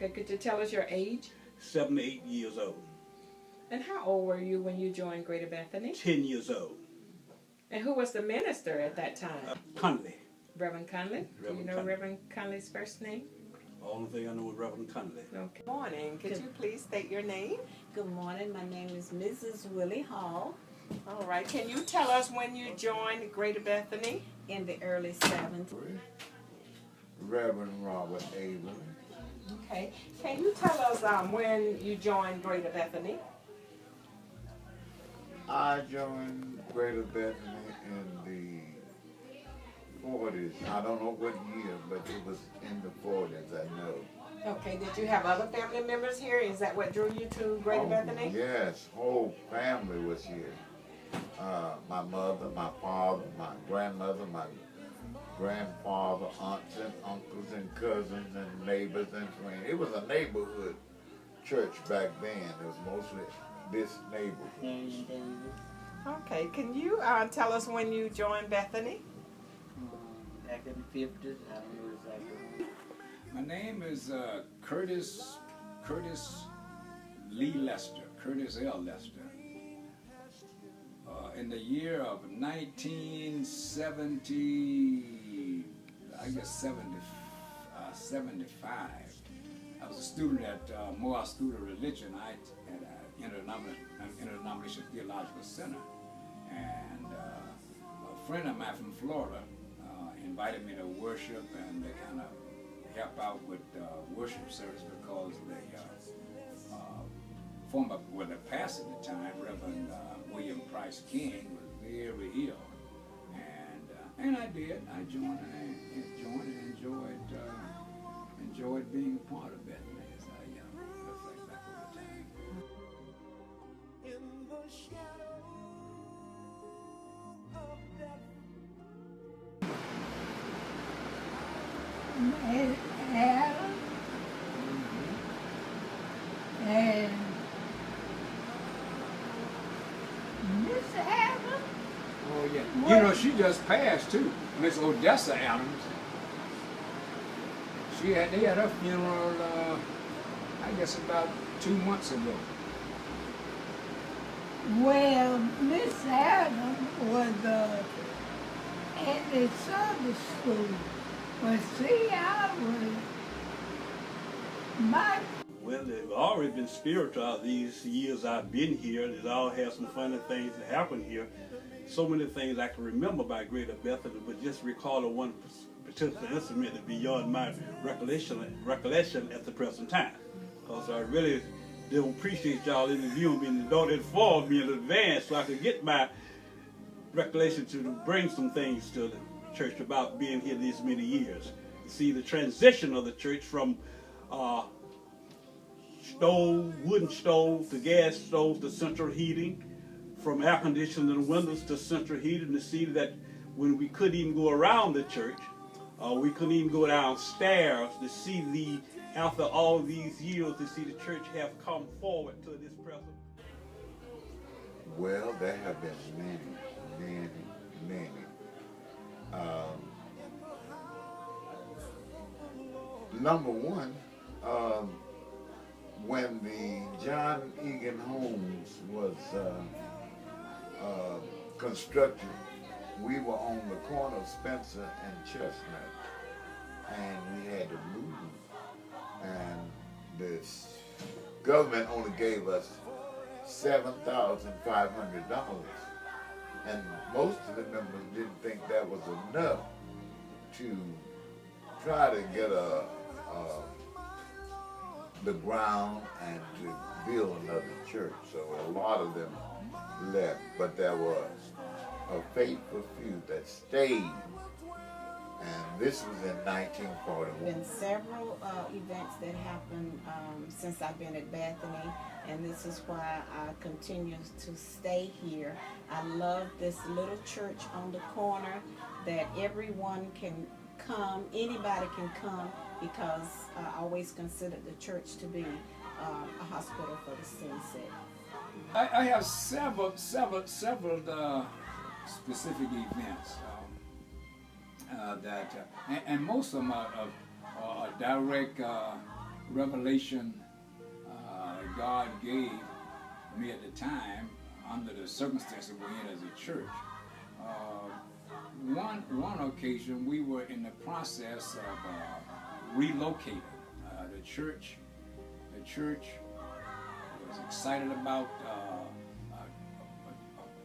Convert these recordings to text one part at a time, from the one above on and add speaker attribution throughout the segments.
Speaker 1: Okay, could you tell us your age?
Speaker 2: 7 to 8 years old.
Speaker 1: And how old were you when you joined Greater Bethany?
Speaker 2: 10 years old.
Speaker 1: And who was the minister at that time?
Speaker 2: Conley.
Speaker 1: Reverend Conley? Do you know
Speaker 2: Conley.
Speaker 1: Reverend Conley's first name?
Speaker 2: Only thing I know is Reverend Conley.
Speaker 1: Okay. Good morning. Could you please state your name?
Speaker 3: Good morning. My name is Mrs. Willie Hall.
Speaker 1: All right. Can you tell us when you joined Greater Bethany?
Speaker 3: In the early 70s.
Speaker 4: Reverend Robert Abel.
Speaker 1: Okay. Can you tell us when you joined Greater Bethany?
Speaker 4: I joined Greater Bethany in the 40s. I don't know what year, but it was in the 40s, I know.
Speaker 1: Okay. Did you have other family members here? Is that what drew you to Greater Bethany?
Speaker 4: Yes, whole family was here. My mother, my father, my grandmother, my grandfather, aunts and uncles and cousins and neighbors and friends. It was a neighborhood church back then. It was mostly this neighborhood.
Speaker 1: Okay. Can you tell us when you joined Bethany?
Speaker 5: Back in the 50s, I don't know exactly.
Speaker 6: My name is Curtis Lee Lester, Curtis L. Lester. In the year of 1970, I guess 75, I was a student at Moore School of Religion at an Interdenominational Theological Center. And a friend of mine from Florida invited me to worship and to kind of help out with worship service because the pastor at the time, Reverend William Price King, was very ill, and I did. I joined and enjoyed being a part of Bethany as I reflect back over time.
Speaker 7: In the shadow of death.
Speaker 8: Adam and Miss Adams.
Speaker 6: Oh yeah. You know, she just passed too, Miss Odessa Adams. They had her funeral, I guess about 2 months ago.
Speaker 8: Well, Miss Adams was in the Sunday school. But see,
Speaker 2: Well, they've already been spiritual these years I've been here. There's all had some funny things that happened here. So many things I can remember about Greater Bethany, but just recalling one particular incident is beyond my recollection at the present time. Because I really don't appreciate y'all interviewing me and don't inform me in advance so I could get my recollection to bring some things to the church about being here these many years. See the transition of the church from wooden stove to gas stoves to central heating, from air conditioning windows to central heating, to see that when we couldn't even go around the church, we couldn't even go downstairs, to see after all these years, to see the church have come forward to this present.
Speaker 4: Well, there have been many. Number one, when the John Egan Homes was constructed, we were on the corner of Spencer and Chestnut, and we had to move, and the government only gave us $7,500, and most of the members didn't think that was enough to try to get the ground and to build another church. So a lot of them left, but there was a faithful few that stayed, and this was in 1941.
Speaker 3: There have been several events that happened since I've been at Bethany, and this is why I continue to stay here. I love this little church on the corner that everyone can come, anybody can come, because I always considered the church to be a hospital for the sin sick.
Speaker 6: I have several specific events and most of them are direct revelation God gave me at the time under the circumstances we're in as a church. One occasion we were in the process of relocating. The church was excited about a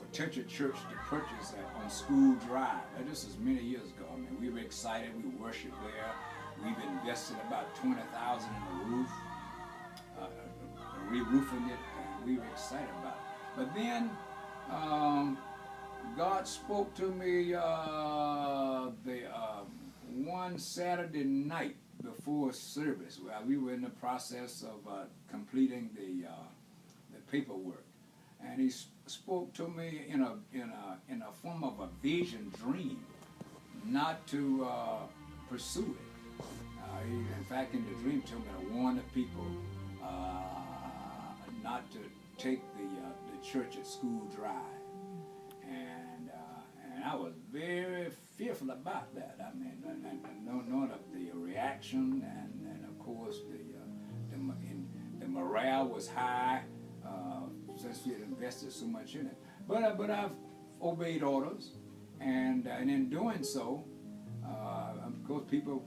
Speaker 6: potential church to purchase on School Drive. Now, this is many years ago. I mean, we were excited. We worshiped there. We've invested about $20,000 in the roof, re-roofing it, and we were excited about it. But then God spoke to me one Saturday night before service. We were in the process of completing the paperwork, and He spoke to me in a form of a vision dream, not to pursue it. In fact, in the dream, told me to warn the people not to take the church at School Drive, and I was very fearful about that. I mean, knowing of the reaction, and of course the morale was high since we had invested so much in it. But I've obeyed orders, and in doing so, of course, people.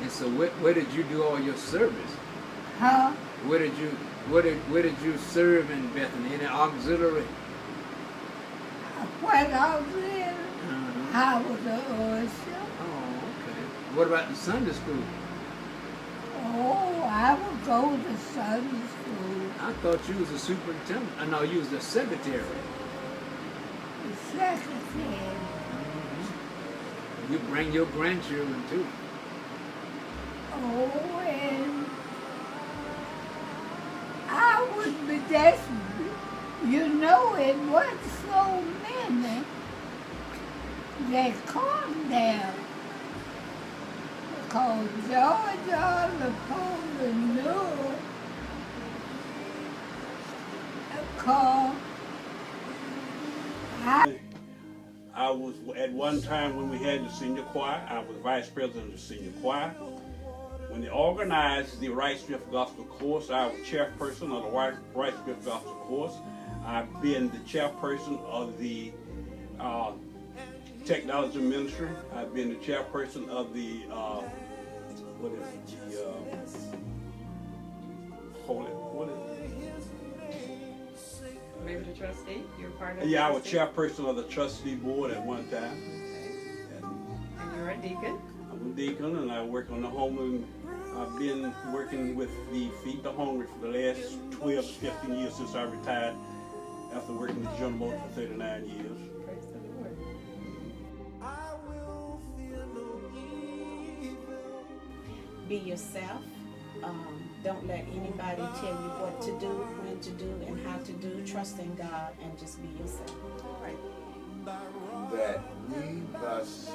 Speaker 6: And so, where did you do all your service?
Speaker 8: Huh?
Speaker 6: Where did you serve in Bethany? In the auxiliary?
Speaker 8: When I was in, I was a usher.
Speaker 6: Oh, okay. What about the Sunday school?
Speaker 8: Oh, I would go to Sunday school.
Speaker 6: I thought you was a superintendent. No, you was the secretary.
Speaker 8: The secretary.
Speaker 6: You bring your grandchildren too.
Speaker 8: Oh, and I would be desperate. You know, it wasn't so many that come down. Because Georgia, the Poland knew because
Speaker 2: I was, at one time when we had the senior choir, I was vice president of the senior choir. When they organized the Right Strip Gospel Course, I was chairperson of the Right Strip Gospel Course. I've been the chairperson of the technology ministry. I've been the chairperson of the,
Speaker 1: Maybe the trustee? You're part of
Speaker 2: Yeah, I
Speaker 1: the
Speaker 2: was
Speaker 1: trustee?
Speaker 2: chairperson of the trustee board at one time.
Speaker 1: And you're a deacon?
Speaker 2: I'm a deacon, and I work on the homeless. I've been working with the Feed the Hungry for the last 12 to 15 years since I retired after working with General Motors for 39 years.
Speaker 1: Praise the Lord.
Speaker 3: Be yourself. Don't let anybody tell you what to do, when to do, and how to do. Trust in God and just be yourself.
Speaker 1: Right.
Speaker 4: That we must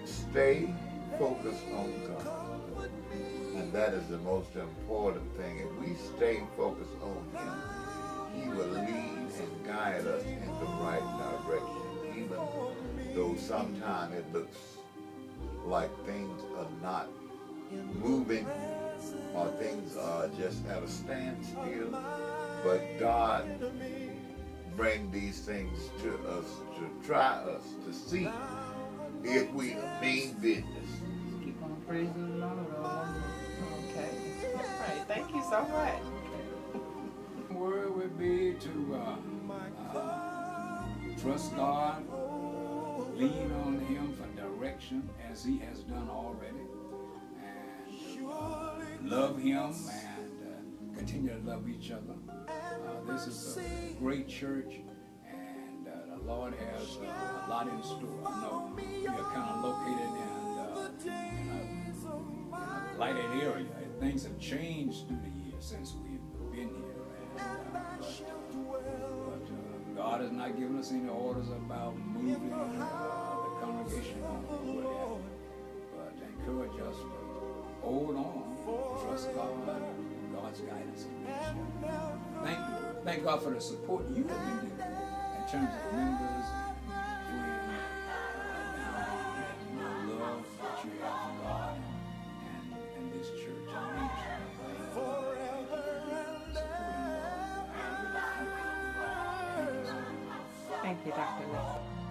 Speaker 4: stay focused on God. And that is the most important thing. If we stay focused on Him, He will lead and guide us in the right direction. Even though sometimes it looks like things are not moving or things are just at a standstill, but God bring these things to us to try us to see if we mean business.
Speaker 5: Keep on praising the Lord.
Speaker 1: Okay. All right. Thank you so much.
Speaker 6: Word would be to trust God, lean on Him for direction as He has done already, and love Him and continue to love each other. This is a great church, and the Lord has a lot in store. I know we are kind of located in a lighted area. Things have changed through the years since we've been here. But God has not given us any orders about moving the congregation or whatever. But encourage us to hold on, trust God, and God's guidance and leadership. Thank God for the support you have been giving in terms of members, friends, love.
Speaker 1: you, Dr. Lee.